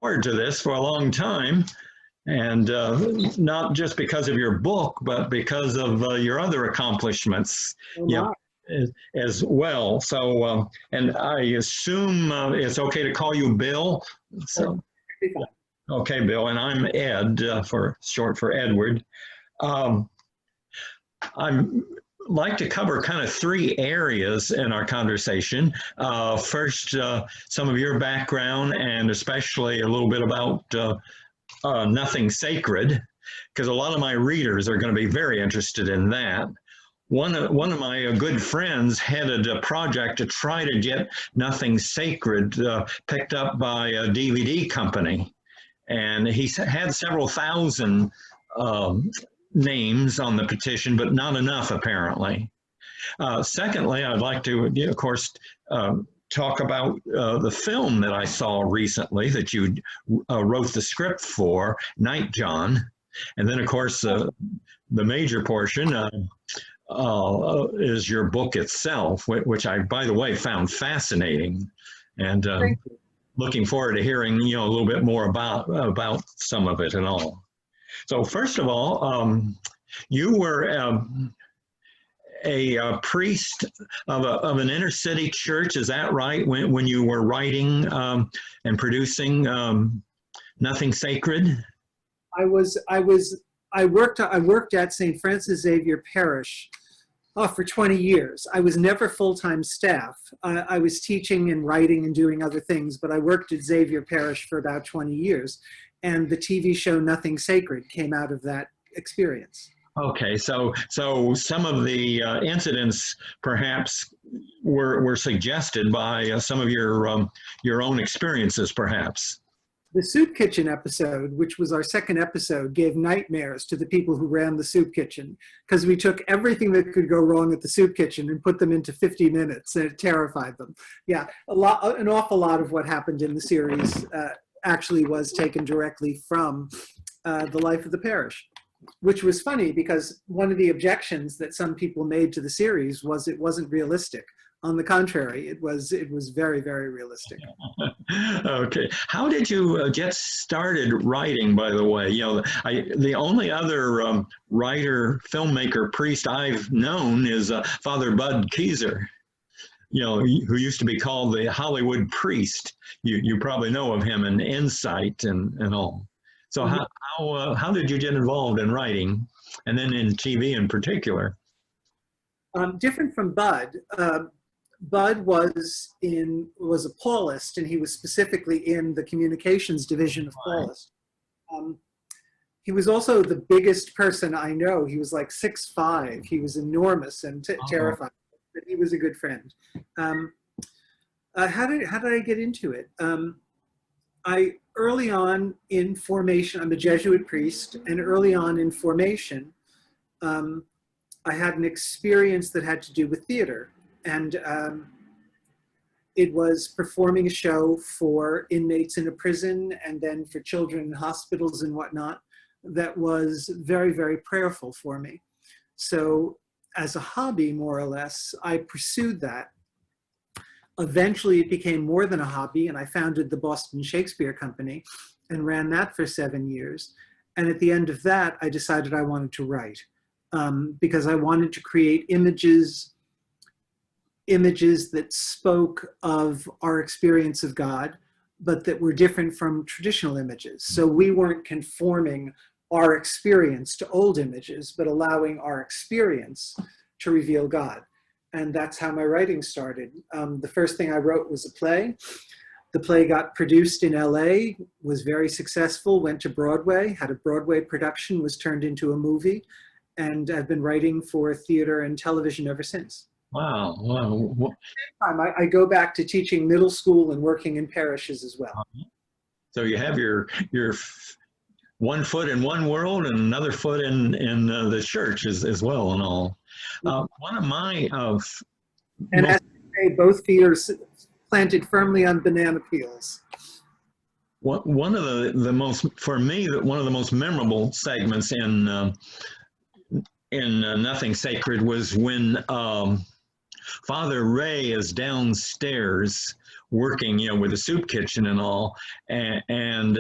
forward to this for a long time, and not just because of your book, but because of your other accomplishments, as well. So, and I assume it's okay to call you Bill. So, okay, Bill, and I'm Ed, for short for Edward. I'm like to cover kind of three areas in our conversation. First, some of your background, and especially a little bit about Nothing Sacred, because a lot of my readers are going to be very interested in that. One of my good friends headed a project to try to get Nothing Sacred picked up by a DVD company, and he had several thousand names on the petition, but not enough apparently. Secondly, I'd like to, of course, talk about the film that I saw recently that you wrote the script for, Nightjohn. And then, of course, the major portion is your book itself, which I, by the way, found fascinating. And looking forward to hearing, a little bit more about some of it and all. So first of all, you were a priest of an inner city church. Is that right? When you were writing and producing Nothing Sacred? I worked at St. Francis Xavier Parish for 20 years. I was never full-time staff. I was teaching and writing and doing other things, but I worked at Xavier Parish for about 20 years. And the TV show Nothing Sacred came out of that experience. Okay, so some of the incidents perhaps were suggested by some of your own experiences, perhaps. The soup kitchen episode, which was our second episode, gave nightmares to the people who ran the soup kitchen, because we took everything that could go wrong at the soup kitchen and put them into 50 minutes, and it terrified them. Yeah, an awful lot of what happened in the series actually was taken directly from the life of the parish, which was funny because one of the objections that some people made to the series was it wasn't realistic. On the contrary, it was very, very realistic. Okay. How did you get started writing, by the way? The only other writer, filmmaker, priest I've known is Father Bud Keyser, who used to be called the Hollywood priest. You probably know of him in Insight and all. So how did you get involved in writing, and then in TV in particular? Different from Bud. Bud was a Paulist, and he was specifically in the communications division of Paulist. He was also the biggest person I know. He was like 6'5". He was enormous and terrifying, but he was a good friend. How did I get into it? Early on in formation, I'm a Jesuit priest, and early on in formation, I had an experience that had to do with theater. And it was performing a show for inmates in a prison and then for children in hospitals and whatnot that was very, very prayerful for me. So as a hobby, more or less, I pursued that. Eventually it became more than a hobby, and I founded the Boston Shakespeare Company and ran that for 7 years. And at the end of that, I decided I wanted to write because I wanted to create images that spoke of our experience of God, but that were different from traditional images. So we weren't conforming our experience to old images, but allowing our experience to reveal God. And that's how my writing started. The first thing I wrote was a play. The play got produced in LA, was very successful, went to Broadway, had a Broadway production, was turned into a movie, and I've been writing for theater and television ever since. Wow. Wow. I go back to teaching middle school and working in parishes as well. So you have your one foot in one world and another foot in the church as well and all. One of my and as you say, both feet are planted firmly on banana peels. One of the most, for me, one of the most memorable segments in Nothing Sacred was when Father Ray is downstairs working, you know, with the soup kitchen and all, and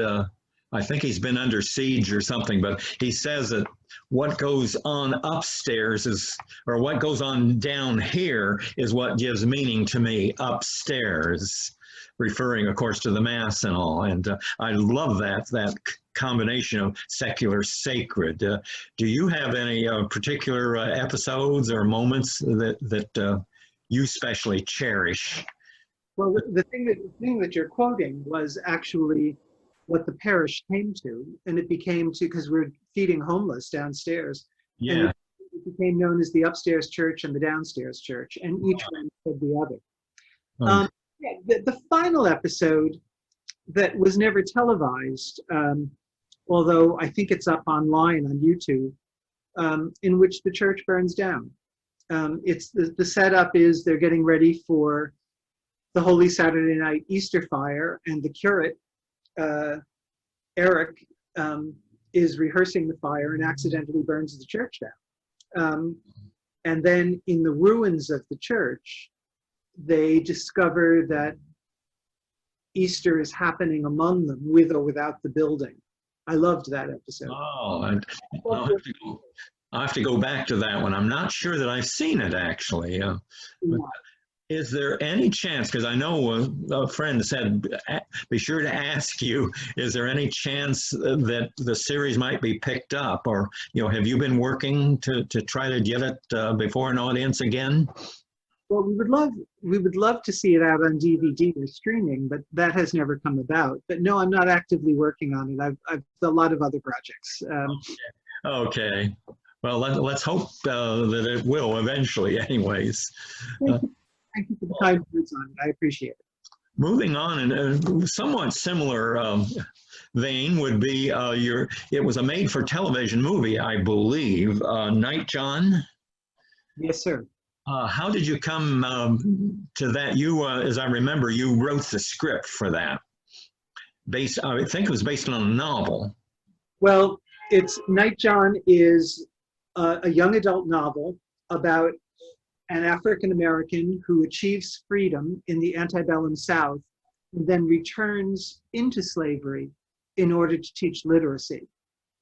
I think he's been under siege or something, but he says that what goes on upstairs is, or what goes on down here is what gives meaning to me upstairs, referring, of course, to the Mass and all. And I love that combination of secular, sacred. Do you have any particular episodes or moments that you especially cherish? Well, the thing that you're quoting was actually what the parish came to, and it became to, because we're feeding homeless downstairs. Yeah. And it became known as the upstairs church and the downstairs church, and each one said the other. The final episode that was never televised, although I think it's up online on YouTube, in which the church burns down. It's the setup is they're getting ready for the Holy Saturday Night Easter fire, and the curate, Eric, is rehearsing the fire and accidentally burns the church down. And then in the ruins of the church, they discover that Easter is happening among them, with or without the building. I loved that episode. Oh, I'll have to go back to that one. I'm not sure that I've seen it, actually. Is there any chance, because I know a friend said, be sure to ask you, is there any chance that the series might be picked up? Or, you know, have you been working to try to get it before an audience again? Well, we would love to see it out on DVD or streaming, but that has never come about. But no, I'm not actively working on it. I've a lot of other projects. Okay. Well, let's hope that it will eventually, anyways. Thank you for the kind words on it. I appreciate it. Moving on, in a somewhat similar vein would be it was a made-for-television movie, I believe, Nightjohn. Yes, sir. How did you come to that? You, as I remember, you wrote the script for that. I think it was based on a novel. Well, Nightjohn is a young adult novel about an African-American who achieves freedom in the antebellum South and then returns into slavery in order to teach literacy.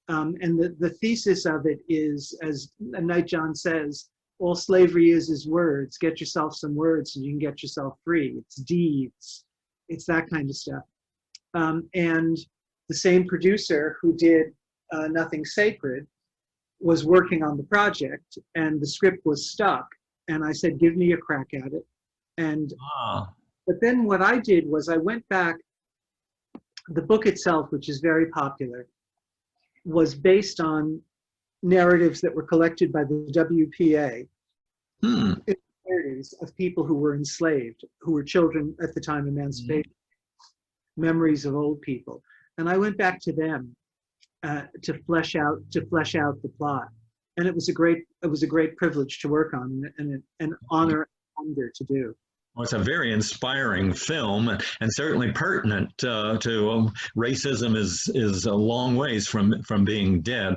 And the thesis of it is, as Nightjohn says, all slavery is words. Get yourself some words and you can get yourself free. It's deeds. It's that kind of stuff. And the same producer who did Nothing Sacred was working on the project, and the script was stuck. And I said, give me a crack at it. And but then what I did was I went back. The book itself, which is very popular, was based on narratives that were collected by the WPA in the 30s of people who were enslaved, who were children at the time of emancipation, memories of old people. And I went back to them to flesh out the plot. And it was a great privilege to work on, and an honor and wonder to do. Well, it's a very inspiring film, and certainly pertinent to racism is a long ways from being dead.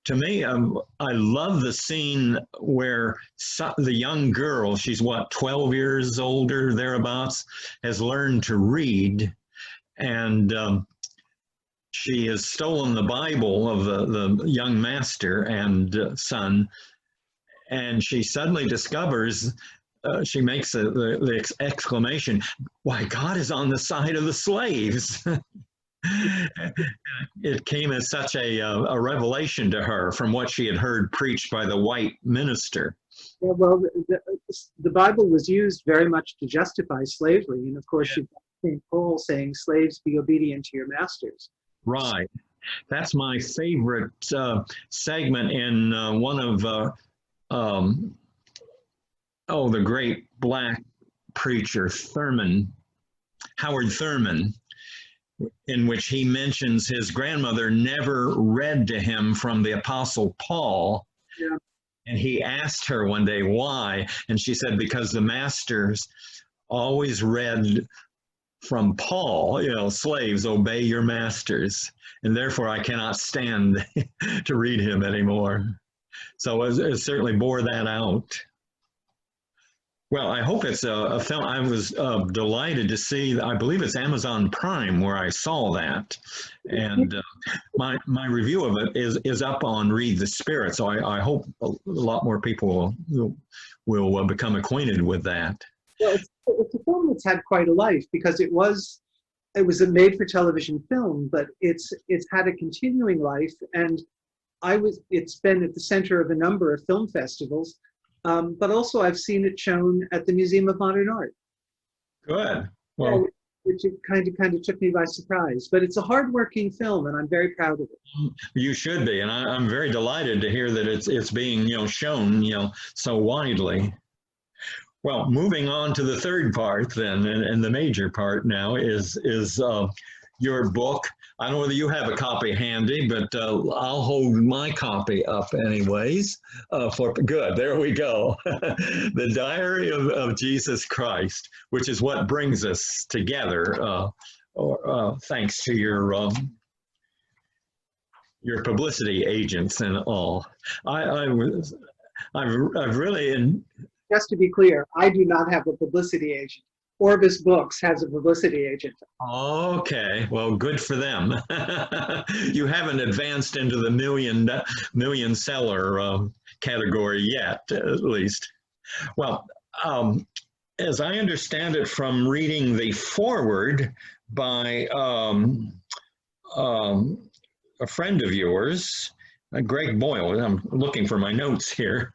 To me, I love the scene where the young girl, she's what, 12 years older, thereabouts, has learned to read, and she has stolen the Bible of the young master and son, and she suddenly discovers, she makes the exclamation, why, God is on the side of the slaves. It came as such a revelation to her from what she had heard preached by the white minister. Yeah, well, the Bible was used very much to justify slavery. And of course, you've got St. Paul saying, slaves, be obedient to your masters. Right. That's my favorite segment in one of, the great black preacher, Howard Thurman, in which he mentions his grandmother never read to him from the Apostle Paul. Yeah. And he asked her one day why, and she said, because the masters always read from Paul, slaves, obey your masters, and therefore I cannot stand to read him anymore. So it certainly bore that out. Well, I hope it's a film. I was delighted to see, I believe it's Amazon Prime where I saw that. And my review of it is up on Read the Spirit. So I hope a lot more people will become acquainted with that. Well, it's a film that's had quite a life because it was a made-for-television film, but it's had a continuing life, and it's been at the center of a number of film festivals, but also I've seen it shown at the Museum of Modern Art. Good. Well, which kind of took me by surprise, but it's a hard-working film, and I'm very proud of it. You should be, and I'm very delighted to hear that it's being shown so widely. Well, moving on to the third part then, and the major part now is your book. I don't know whether you have a copy handy, but I'll hold my copy up anyways. Good, there we go. The Diary of Jesus Christ, which is what brings us together, thanks to your publicity agents and all. I've really... Just to be clear, I do not have a publicity agent. Orbis Books has a publicity agent. Okay, well, good for them. You haven't advanced into the million seller category yet, at least. Well, as I understand it from reading the foreword by a friend of yours, Greg Boyle, I'm looking for my notes here.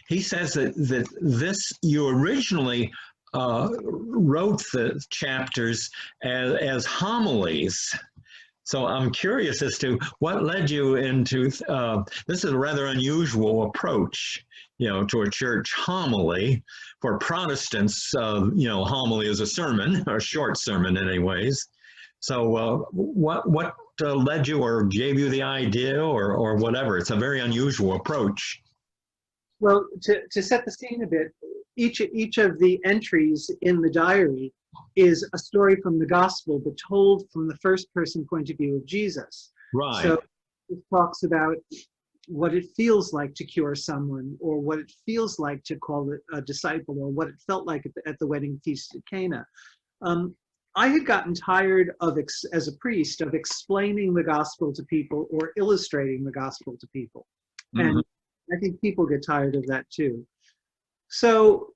He says that you originally wrote the chapters as homilies. So I'm curious as to what led you into, this is a rather unusual approach, to a church homily. For Protestants, homily is a sermon, or a short sermon anyways. So what led you or gave you the idea or whatever? It's a very unusual approach. Well, to set the scene a bit, each of the entries in the diary is a story from the gospel, but told from the first person point of view of Jesus. Right. So it talks about what it feels like to cure someone, or what it feels like to call it a disciple, or what it felt like at the wedding feast at Cana. I had gotten tired of, as a priest, of explaining the gospel to people or illustrating the gospel to people. Mm-hmm. And I think people get tired of that too. So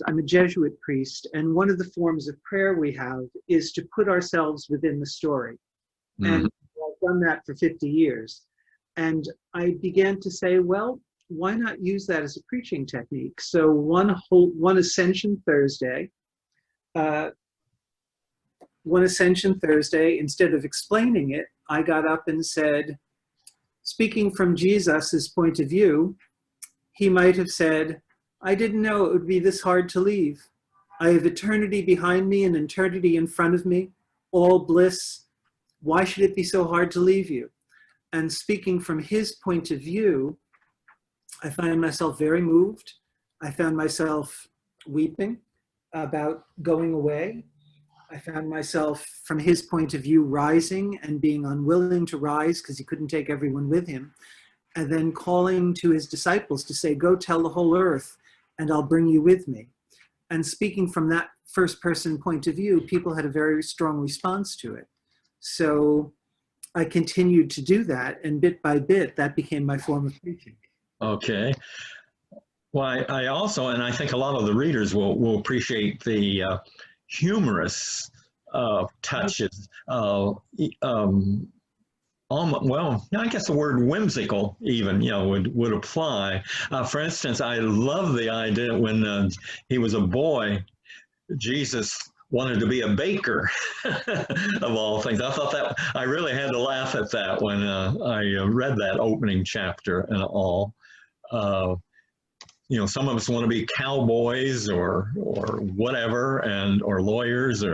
I'm a Jesuit priest, and one of the forms of prayer we have is to put ourselves within the story. Mm-hmm. And I've done that for 50 years. And I began to say, well, why not use that as a preaching technique? So one Ascension Thursday, instead of explaining it, I got up and said, speaking from Jesus' point of view, he might have said, I didn't know it would be this hard to leave. I have eternity behind me and eternity in front of me, all bliss. Why should it be so hard to leave you? And speaking from his point of view, I found myself very moved. I found myself weeping about going away. I found myself, from his point of view, rising and being unwilling to rise because he couldn't take everyone with him, and then calling to his disciples to say, go tell the whole earth and I'll bring you with me. And speaking from that first person point of view, people had a very strong response to it. So I continued to do that, and bit by bit, that became my form of preaching. Okay. Well, I also, and I think a lot of the readers will appreciate the humorous touches. Well, I guess the word whimsical even, would apply. For instance, I love the idea when he was a boy, Jesus wanted to be a baker, of all things. I thought that, I really had to laugh at that when I read that opening chapter and all. Some of us want to be cowboys or whatever, or lawyers,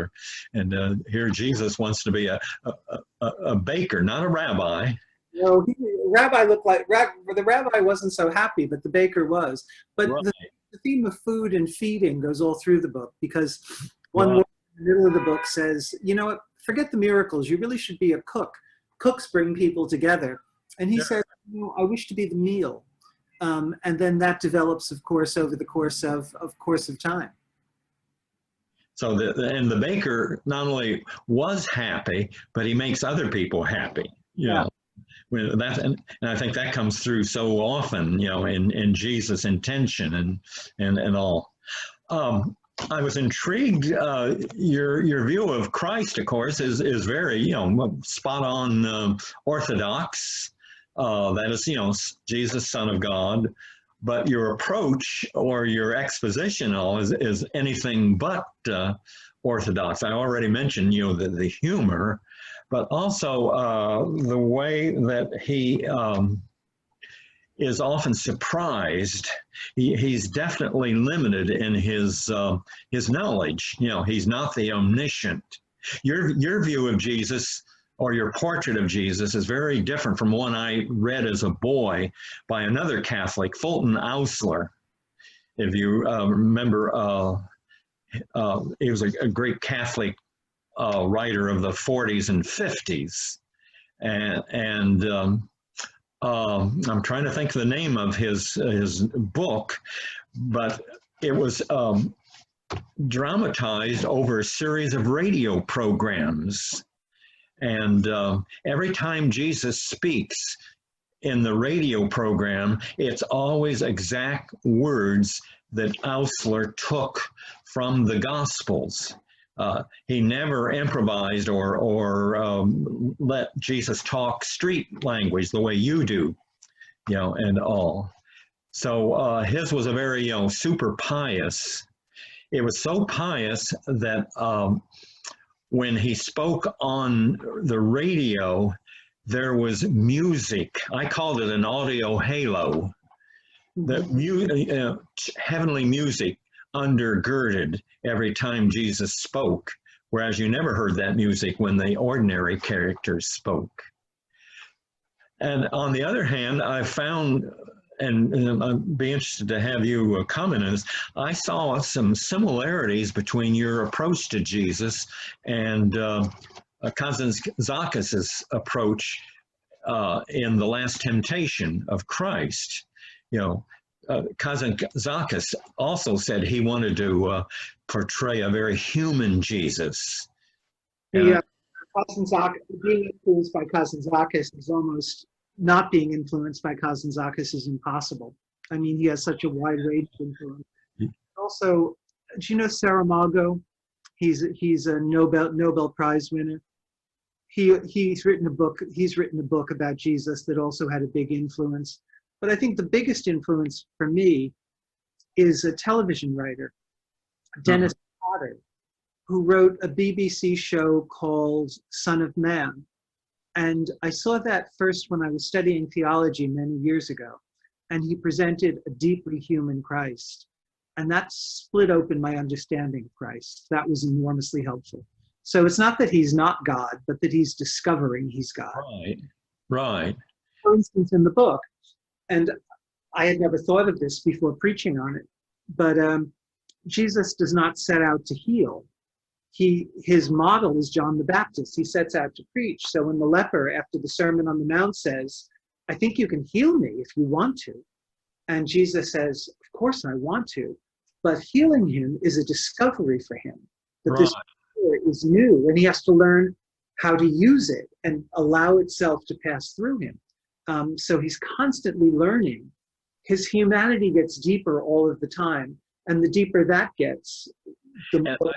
and here Jesus wants to be a baker, not a rabbi. No, the rabbi wasn't so happy, but the baker was. But right. The theme of food and feeding goes all through the book, because one word in the middle of the book says, forget the miracles. You really should be a cook. Cooks bring people together. And he says, I wish to be the meal. And then that develops, of course, over the course of time. So the baker not only was happy, but he makes other people happy. You know, when that, and I think that comes through so often, you know, in Jesus' intention and all. I was intrigued. Your view of Christ, of course, is very, you know, spot on, orthodox. That is, you know, Jesus, Son of God. But your approach or your exposition is anything but orthodox. I already mentioned, you know, the humor, but also the way that he is often surprised. He's definitely limited in his knowledge. You know, he's not the omniscient. Your view of Jesus, or your portrait of Jesus, is very different from one I read as a boy by another Catholic, Fulton Oursler. If you remember, he was a great Catholic writer of the 40s and 50s. And I'm trying to think of the name of his book, but it was dramatized over a series of radio programs. And every time Jesus speaks in the radio program, it's always exact words that Oursler took from the Gospels. He never improvised or let Jesus talk street language the way you do, you know, and all. So his was a very, you know, super pious. It was so pious that when he spoke on the radio, there was music. I called it an audio halo. The heavenly music undergirded every time Jesus spoke, whereas you never heard that music when the ordinary characters spoke. And on the other hand, I found, and I'd be interested to have you comment on this, I saw some similarities between your approach to Jesus and Kazantzakis' approach in The Last Temptation of Christ. You know, Kazantzakis also said he wanted to portray a very human Jesus. Being influenced by Kazantzakis is almost not being influenced by Kazantzakis is impossible. I mean, he has such a wide range of influence. Also, do you know Saramago? He's a Nobel Prize winner. He's written a book about Jesus that also had a big influence. But I think the biggest influence for me is a television writer, Dennis Potter, who wrote a BBC show called Son of Man. And I saw that first when I was studying theology many years ago. And he presented a deeply human Christ. And that split open my understanding of Christ. That was enormously helpful. So it's not that he's not God, but that he's discovering he's God. Right. For instance, in the book, and I had never thought of this before preaching on it, but Jesus does not set out to heal. His model is John the Baptist. He sets out to preach. So when the leper, after the Sermon on the Mount, says, I think you can heal me if you want to. And Jesus says, of course I want to. But healing him is a discovery for him. That this power is new, and he has to learn how to use it and allow itself to pass through him. So he's constantly learning. His humanity gets deeper all of the time. And the deeper that gets, the more...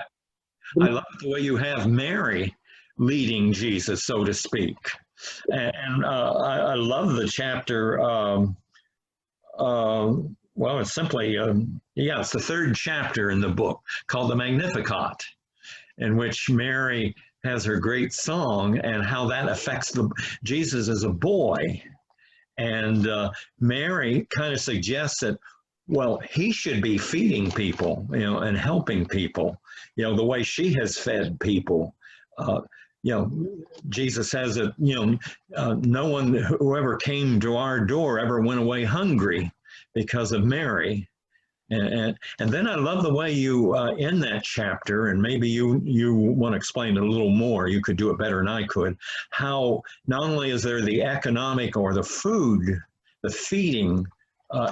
I love the way you have Mary leading Jesus, so to speak. And I love the chapter, well, it's simply, it's the third chapter in the book called the Magnificat, in which Mary has her great song and how that affects Jesus as a boy. And Mary kind of suggests that, well, he should be feeding people, you know, and helping people, you know, the way she has fed people. You know, Jesus says that, you know, no one, whoever came to our door ever went away hungry because of Mary. And then I love the way you end that chapter, and maybe you want to explain it a little more. You could do it better than I could. How not only is there the economic or the food, the feeding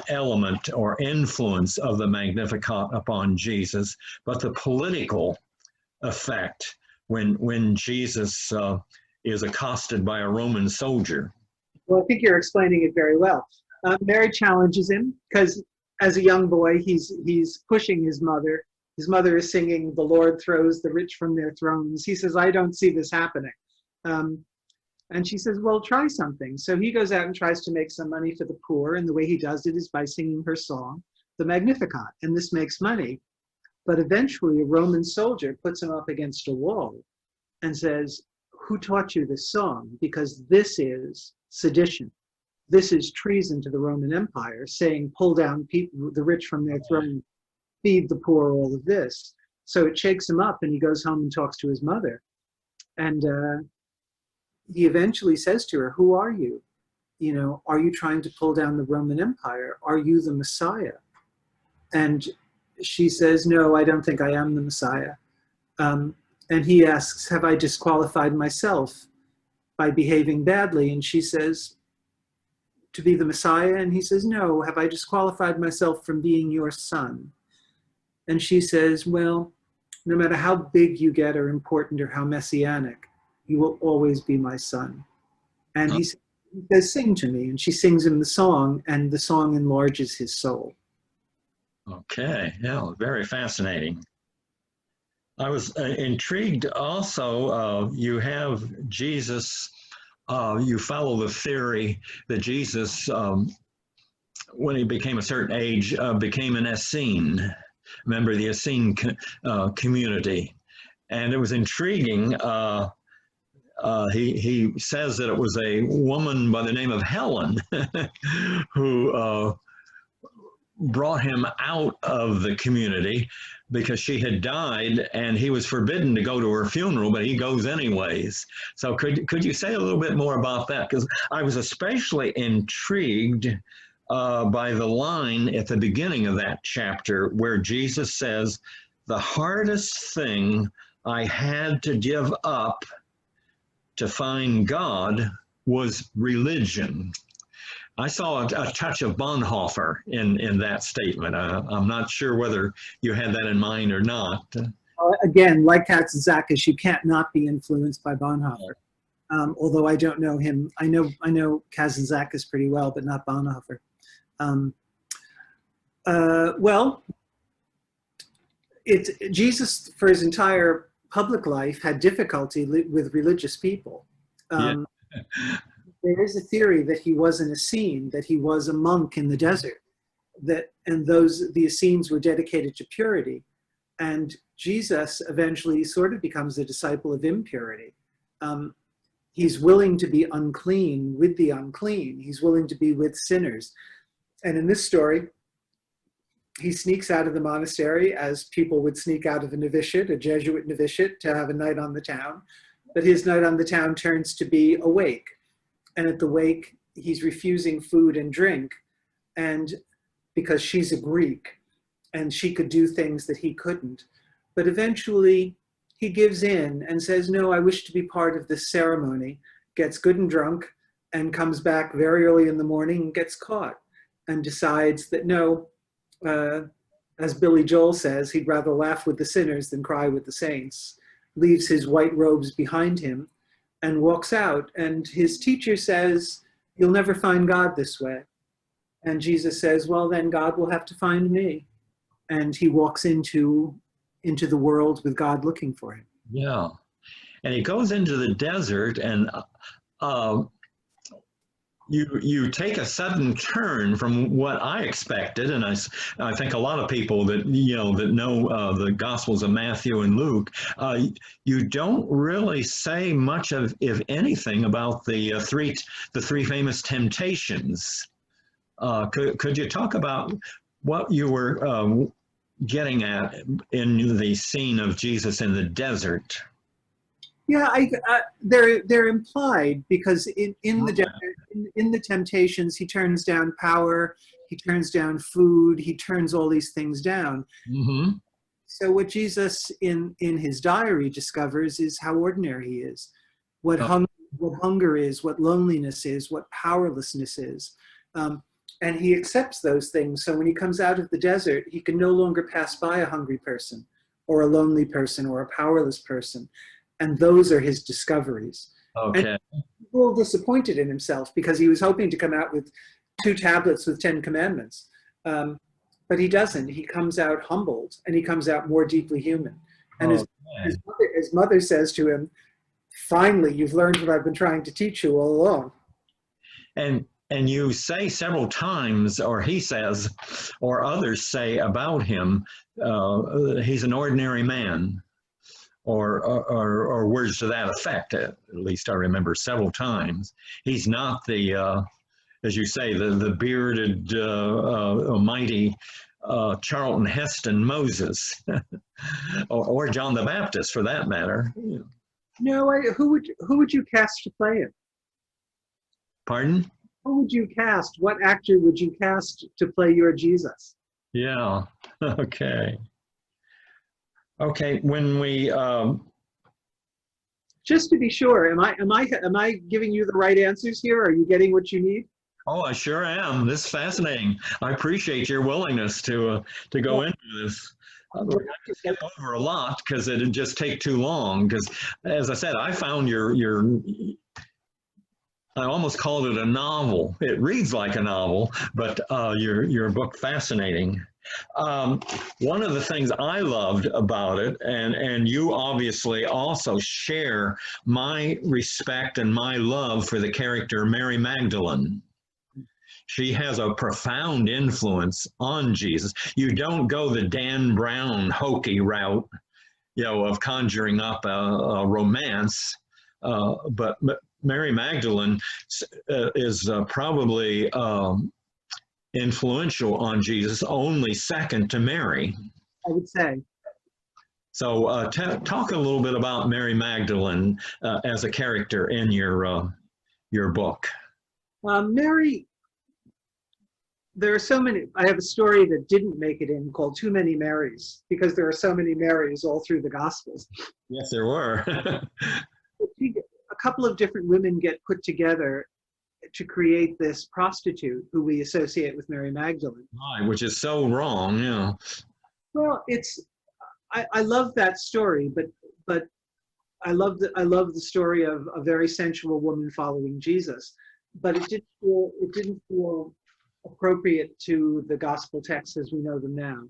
element or influence of the Magnificat upon Jesus, but the political effect when Jesus is accosted by a Roman soldier. Well, I think you're explaining it very well. Mary challenges him because as a young boy, he's pushing his mother. His mother is singing, "The Lord throws the rich from their thrones." He says, "I don't see this happening." And she says, "Well, try something." So he goes out and tries to make some money for the poor. And the way he does it is by singing her song, the Magnificat. And this makes money. But eventually a Roman soldier puts him up against a wall and says, "Who taught you this song? Because this is sedition. This is treason to the Roman Empire, saying, pull down people, the rich from their throne, feed the poor, all of this." So it shakes him up and he goes home and talks to his mother. And he eventually says to her, "Who are you? You know, are you trying to pull down the Roman Empire? Are you the Messiah?" And she says, "No, I don't think I am the Messiah." And he asks, "Have I disqualified myself by behaving badly?" And she says, "To be the Messiah?" And he says, "No, have I disqualified myself from being your son?" And she says, "Well, no matter how big you get or important or how messianic, you will always be my son." And he says, "Sing to me." And she sings him the song, and the song enlarges his soul. Okay, yeah, very fascinating. I was intrigued also, you have Jesus, you follow the theory that Jesus, when he became a certain age, became an Essene, member of the Essene community. And it was intriguing. He says that it was a woman by the name of Helen who brought him out of the community because she had died and he was forbidden to go to her funeral, but he goes anyways. So could you say a little bit more about that? Because I was especially intrigued by the line at the beginning of that chapter where Jesus says, "The hardest thing I had to give up to find God was religion." I saw a touch of Bonhoeffer in that statement. I'm not sure whether you had that in mind or not. Again, like Kazantzakis, you can't not be influenced by Bonhoeffer. Although I don't know him. I know Kazantzakis pretty well, but not Bonhoeffer. Well, Jesus, for his entire public life, had difficulty with religious people. Yeah. There is a theory that he was an Essene, that he was a monk in the desert, and the Essenes were dedicated to purity. And Jesus eventually sort of becomes a disciple of impurity. He's willing to be unclean with the unclean. He's willing to be with sinners. And in this story, he sneaks out of the monastery as people would sneak out of a novitiate, a Jesuit novitiate, to have a night on the town. But his night on the town turns to be a wake. And at the wake, he's refusing food and drink, and because she's a Greek and she could do things that he couldn't. But eventually he gives in and says, "No, I wish to be part of this ceremony," gets good and drunk and comes back very early in the morning and gets caught and decides that no, as Billy Joel says, he'd rather laugh with the sinners than cry with the saints, leaves his white robes behind him and walks out. And his teacher says, "You'll never find God this way." And Jesus says, "Well, then God will have to find me." And he walks into the world with God looking for him. Yeah. And he goes into the desert, and you take a sudden turn from what I expected, and I think a lot of people that know the Gospels of Matthew and Luke, you don't really say much of, if anything, about the three famous temptations. Could you talk about what you were getting at in the scene of Jesus in the desert? Yeah, they're implied because in the temptations, he turns down power, he turns down food, he turns all these things down. Mm-hmm. So what Jesus in his diary discovers is how ordinary he is, what hunger is, what loneliness is, what powerlessness is. And he accepts those things. So when he comes out of the desert, he can no longer pass by a hungry person or a lonely person or a powerless person. And those are his discoveries. Okay. And he's a little disappointed in himself because he was hoping to come out with 2 tablets with 10 commandments. But he doesn't. He comes out humbled, and he comes out more deeply human. And his mother says to him, finally, you've learned what I've been trying to teach you all along. And you say several times, or he says, or others say about him, he's an ordinary man, or words to that effect. At least I remember several times. He's not the, as you say, the bearded, mighty Charlton Heston Moses, or John the Baptist, for that matter. No, who would you cast to play him? Pardon? Who would you cast? What actor would you cast to play your Jesus? Yeah. Okay. Okay. When we just to be sure, am I giving you the right answers here? Are you getting what you need? Oh, I sure am. This is fascinating. I appreciate your willingness to go into this. I have to skip over a lot because it'd just take too long. Because, as I said, I found I almost called it a novel. It reads like a novel, but your book fascinating. One of the things I loved about it, and you obviously also share my respect and my love for the character Mary Magdalene. She has a profound influence on Jesus. You don't go the Dan Brown hokey route, of conjuring up a romance, but Mary Magdalene is probably influential on Jesus, only second to Mary, I would say. So talk a little bit about Mary Magdalene as a character in your book. Mary, there are so many. I have a story that didn't make it in called Too Many Marys, because there are so many Marys all through the Gospels. Yes, there were. A couple of different women get put together to create this prostitute who we associate with Mary Magdalene. Right, which is so wrong, yeah. Well, I love that story, but I love the story of a very sensual woman following Jesus, but it didn't feel appropriate to the gospel texts as we know them now.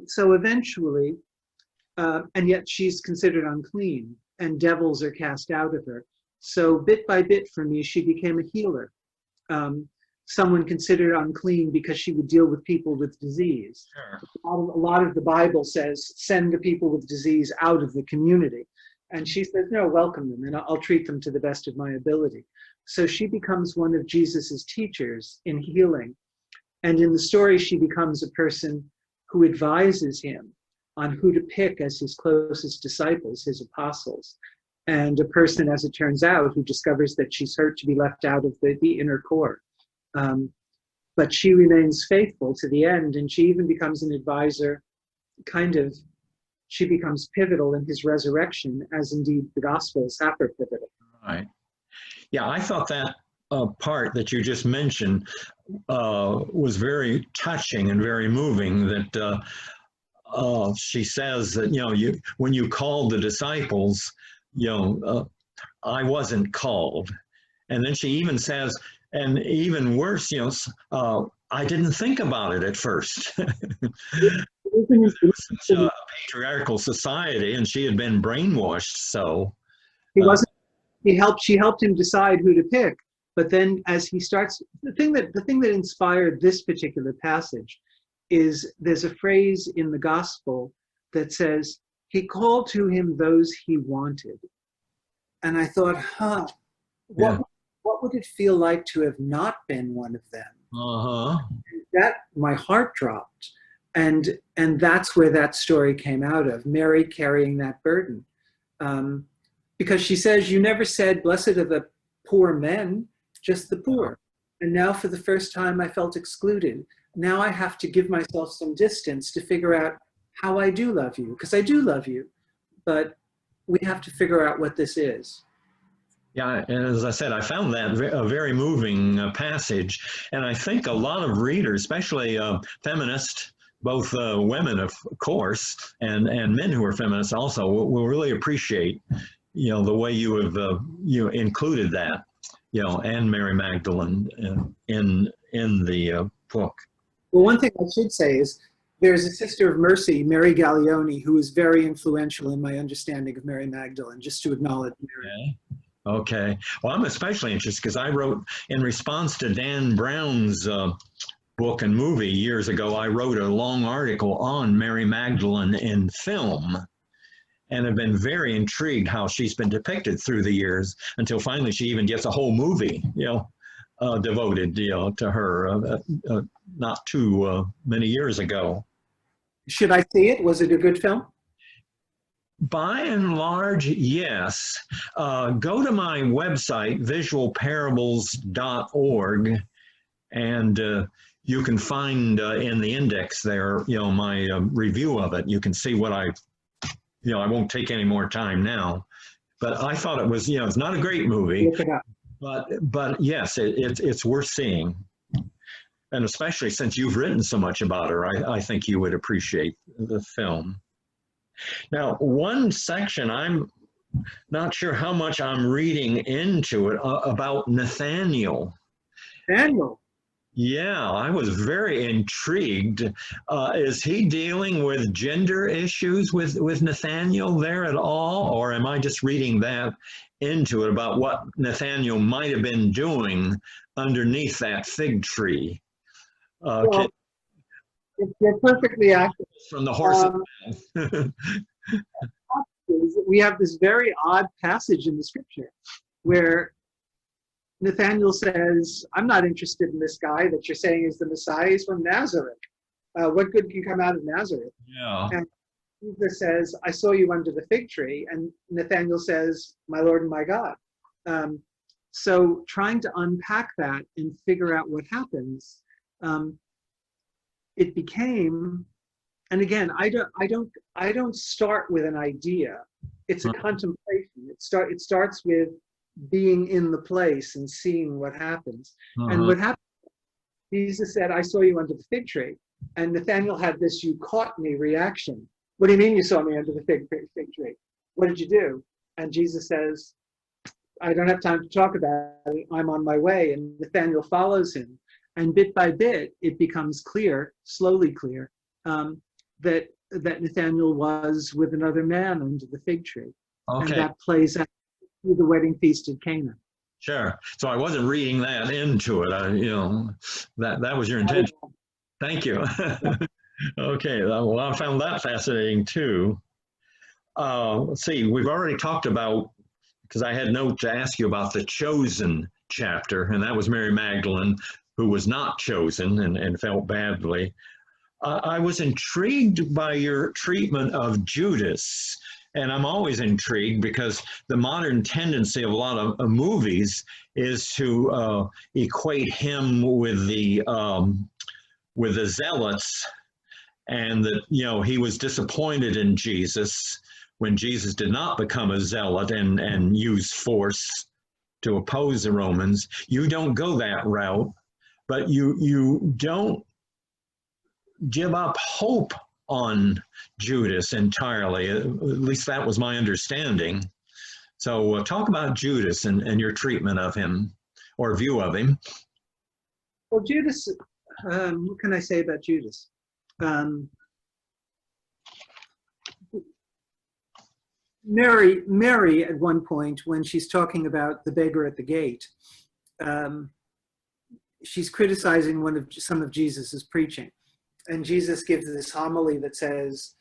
So eventually, and yet she's considered unclean, and devils are cast out of her. So bit by bit for me, she became a healer. Someone considered unclean because she would deal with people with disease. Sure. A lot of the Bible says, send the people with disease out of the community. And she says, no, welcome them, and I'll treat them to the best of my ability. So she becomes one of Jesus's teachers in healing. And in the story, she becomes a person who advises him on who to pick as his closest disciples, his apostles. And a person, as it turns out, who discovers that she's hurt to be left out of the inner core. But she remains faithful to the end, and she even becomes an advisor, she becomes pivotal in his resurrection, as indeed the Gospels have her pivotal. Right. Yeah, I thought that part that you just mentioned was very touching and very moving, that she says that, when you called the disciples, I wasn't called. And then she even says, and even worse, I didn't think about it at first. It was such a patriarchal society, and she had been brainwashed. So he wasn't. She helped him decide who to pick. But then, as he starts, the thing that inspired this particular passage is there's a phrase in the gospel that says, he called to him those he wanted. And I thought, what would it feel like to have not been one of them? That my heart dropped. And that's where that story came out of, Mary carrying that burden. Because she says, you never said, blessed are the poor men, just the poor. And now for the first time, I felt excluded. Now I have to give myself some distance to figure out how I do love you, because I do love you, but we have to figure out what this is. Yeah, and as I said, I found that a very moving passage, and I think a lot of readers, especially feminists, both women, of course, and men who are feminists also, will really appreciate, the way you have included that, and Mary Magdalene in the book. Well, one thing I should say is there's a Sister of Mercy, Mary Gallioni, who is very influential in my understanding of Mary Magdalene, just to acknowledge Mary. Okay. Well, I'm especially interested because I wrote, in response to Dan Brown's book and movie years ago, I wrote a long article on Mary Magdalene in film, and have been very intrigued how she's been depicted through the years until finally she even gets a whole movie, devoted, to her not too many years ago. Should I see it? Was it a good film? By and large, yes. Go to my website, visualparables.org, and you can find in the index there, my review of it. You can see what I won't take any more time now, but I thought it was, it's not a great movie, but yes, it's worth seeing. And especially since you've written so much about her, I think you would appreciate the film. Now, one section, I'm not sure how much I'm reading into it, about Nathaniel. Nathaniel? Yeah, I was very intrigued. Is he dealing with gender issues with Nathaniel there at all? Or am I just reading that into it about what Nathaniel might have been doing underneath that fig tree? Well, you're perfectly accurate. From the horse's mouth. We have this very odd passage in the scripture where Nathaniel says, I'm not interested in this guy that you're saying is the Messiah. He's from Nazareth. What good can come out of Nazareth? Yeah. And Jesus says, I saw you under the fig tree. And Nathaniel says, my Lord and my God. So trying to unpack that and figure out what happens, it became, and again, I don't start with an idea. It's a contemplation. It starts with being in the place and seeing what happens. And what happened, Jesus said, I saw you under the fig tree. And Nathaniel had this "you caught me" reaction. What do you mean you saw me under the fig tree? What did you do? And Jesus says, I don't have time to talk about it. I'm on my way. And Nathaniel follows him. And bit by bit, it becomes clear, slowly clear, that Nathaniel was with another man under the fig tree. Okay. And that plays out through the wedding feast at Cana. Sure. So I wasn't reading that into it. That was your intention. Thank you. Okay. Well, I found that fascinating too. Let's see. We've already talked about, because I had note to ask you about the chosen chapter, and that was Mary Magdalene, who was not chosen and felt badly. I was intrigued by your treatment of Judas. And I'm always intrigued because the modern tendency of a lot of movies is to equate him with the zealots, and that he was disappointed in Jesus when Jesus did not become a zealot and use force to oppose the Romans. You don't go that route, but you don't give up hope on Judas entirely. At least that was my understanding. So talk about Judas and your treatment of him, or view of him. Well, Judas, what can I say about Judas? Mary, at one point, when she's talking about the beggar at the gate, she's criticizing some of Jesus's preaching. And Jesus gives this homily that says,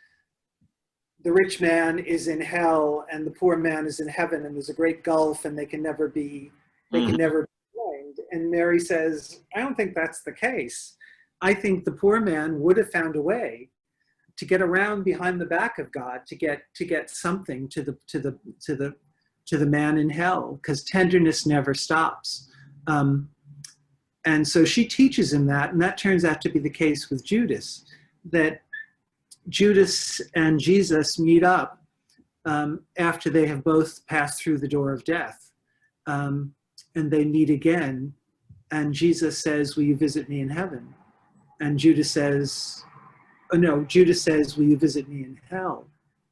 the rich man is in hell and the poor man is in heaven, and there's a great gulf and they can never be joined. And Mary says, I don't think that's the case. I think the poor man would have found a way to get around behind the back of God, to get something to the man in hell, because tenderness never stops. And so she teaches him that, and that turns out to be the case with Judas, that Judas and Jesus meet up after they have both passed through the door of death. And they meet again. And Jesus says, will you visit me in heaven? And Judas says, oh no, Judas says, will you visit me in hell?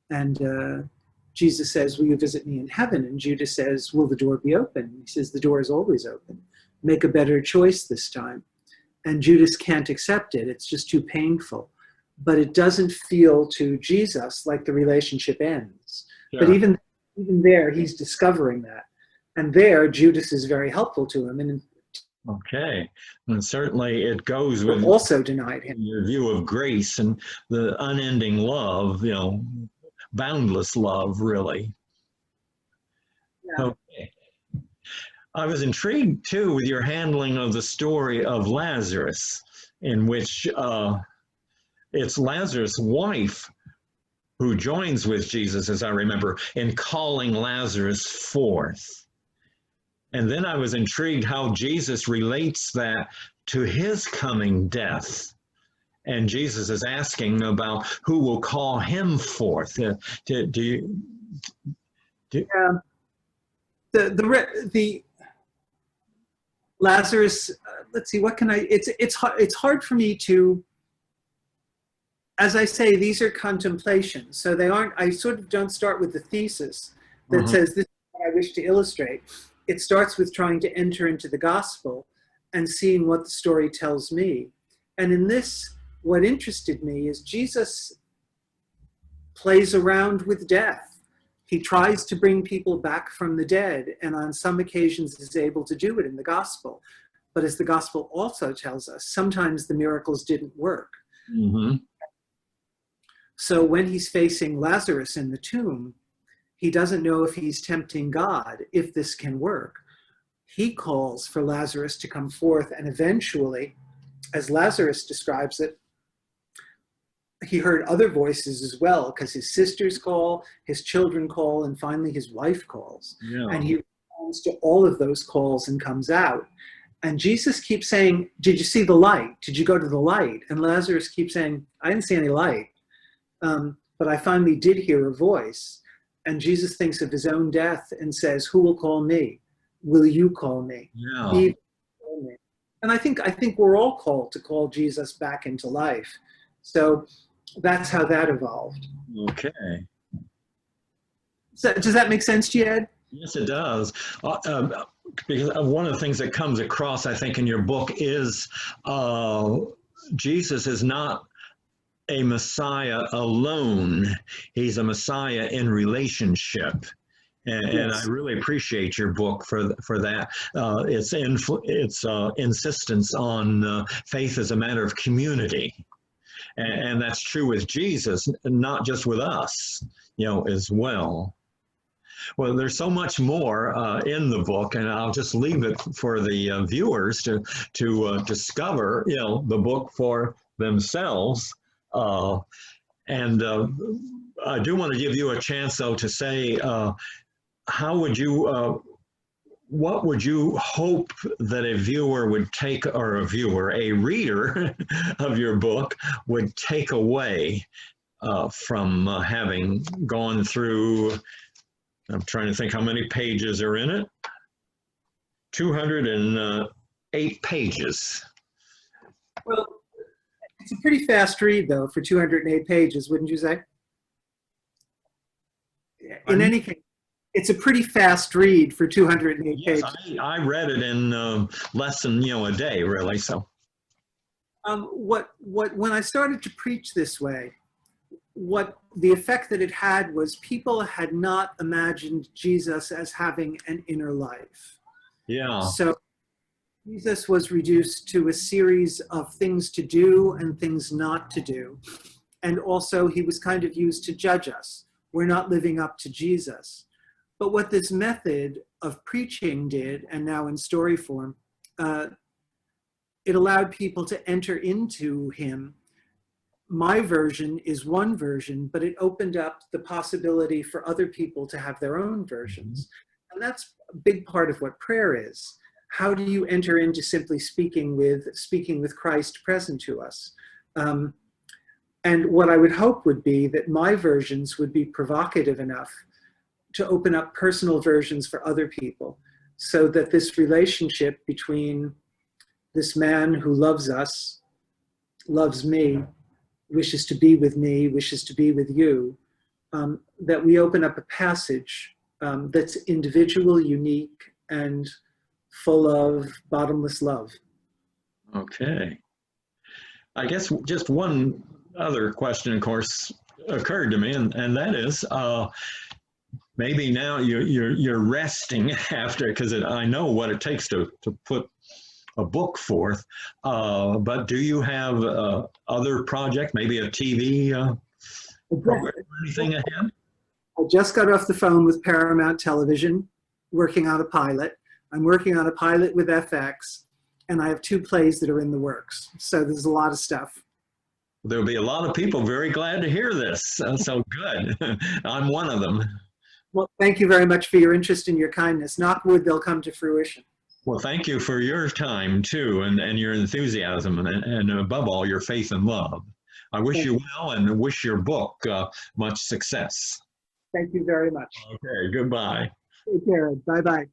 And Jesus says, will you visit me in heaven? And Judas says, will the door be open? He says, the door is always open. Make a better choice this time. And Judas can't accept it. It's just too painful. But it doesn't feel to Jesus like the relationship ends. Yeah. But even there, he's discovering that. And there, Judas is very helpful to him. And okay. And certainly it goes with also denied him. Your view of grace and the unending love, you know, boundless love, really. Yeah. Okay. I was intrigued, too, with your handling of the story of Lazarus, in which it's Lazarus' wife who joins with Jesus, as I remember, in calling Lazarus forth. And then I was intrigued how Jesus relates that to his coming death. And Jesus is asking about who will call him forth. The Lazarus, let's see, what can I, it's hard for me to, as I say, these are contemplations. So they aren't, I sort of don't start with the thesis that says this is what I wish to illustrate. It starts with trying to enter into the gospel and seeing what the story tells me. And in this, what interested me is Jesus plays around with death. He tries to bring people back from the dead, and on some occasions is able to do it in the gospel. But as the gospel also tells us, sometimes the miracles didn't work. Mm-hmm. So when he's facing Lazarus in the tomb, he doesn't know if he's tempting God, if this can work. He calls for Lazarus to come forth, and eventually, as Lazarus describes it, he heard other voices as well, because his sisters call, his children call, and finally his wife calls. Yeah. And he responds to all of those calls and comes out. And Jesus keeps saying, did you see the light? Did you go to the light? And Lazarus keeps saying, I didn't see any light, but I finally did hear a voice. And Jesus thinks of his own death and says, who will call me? Will you call me? Yeah. He will call me. And I think we're all called to call Jesus back into life. So that's how that evolved. Okay. So, does that make sense to you, Ed? Yes, it does. Because one of the things that comes across, I think, in your book is Jesus is not a Messiah alone. He's a Messiah in relationship. And I really appreciate your book for that. Its insistence on faith as a matter of community. And that's true with Jesus, not just with us, you know, as well. Well, there's so much more in the book, and I'll just leave it for the viewers to discover, you know, the book for themselves. And I do want to give you a chance, though, to say, how would you, what would you hope that a viewer would take, or a reader of your book would take away from having gone through, I'm trying to think how many pages are in it, 208 pages. Well, it's a pretty fast read, though, for 208 pages, wouldn't you say? In any case, it's a pretty fast read for 208 yes, pages. I read it in less than, you know, a day, really. So, when I started to preach this way, what the effect that it had was people had not imagined Jesus as having an inner life. Yeah. So Jesus was reduced to a series of things to do and things not to do. And also he was kind of used to judge us. We're not living up to Jesus. But what this method of preaching did, and now in story form, it allowed people to enter into him. My version is one version, but it opened up the possibility for other people to have their own versions. And that's a big part of what prayer is. How do you enter into simply speaking with Christ present to us? And what I would hope would be that my versions would be provocative enough to open up personal versions for other people. so that this relationship between this man who loves us, loves me, wishes to be with me, wishes to be with you, that we open up a passage that's individual, unique, and full of bottomless love. Okay. I guess just one other question, of course, occurred to me, and that is, maybe now you're resting after, because I know what it takes to put a book forth, but do you have other projects, maybe a TV program or anything ahead? I just got off the phone with Paramount Television, working on a pilot. I'm working on a pilot with FX, and I have 2 plays that are in the works. So there's a lot of stuff. There'll be a lot of people very glad to hear this, so good. I'm one of them. Well, thank you very much for your interest and your kindness. Knock wood, they'll come to fruition. Well, thank you for your time, too, and your enthusiasm, and above all, your faith and love. I wish you well and wish your book much success. Thank you very much. Okay, goodbye. Take care. Bye-bye.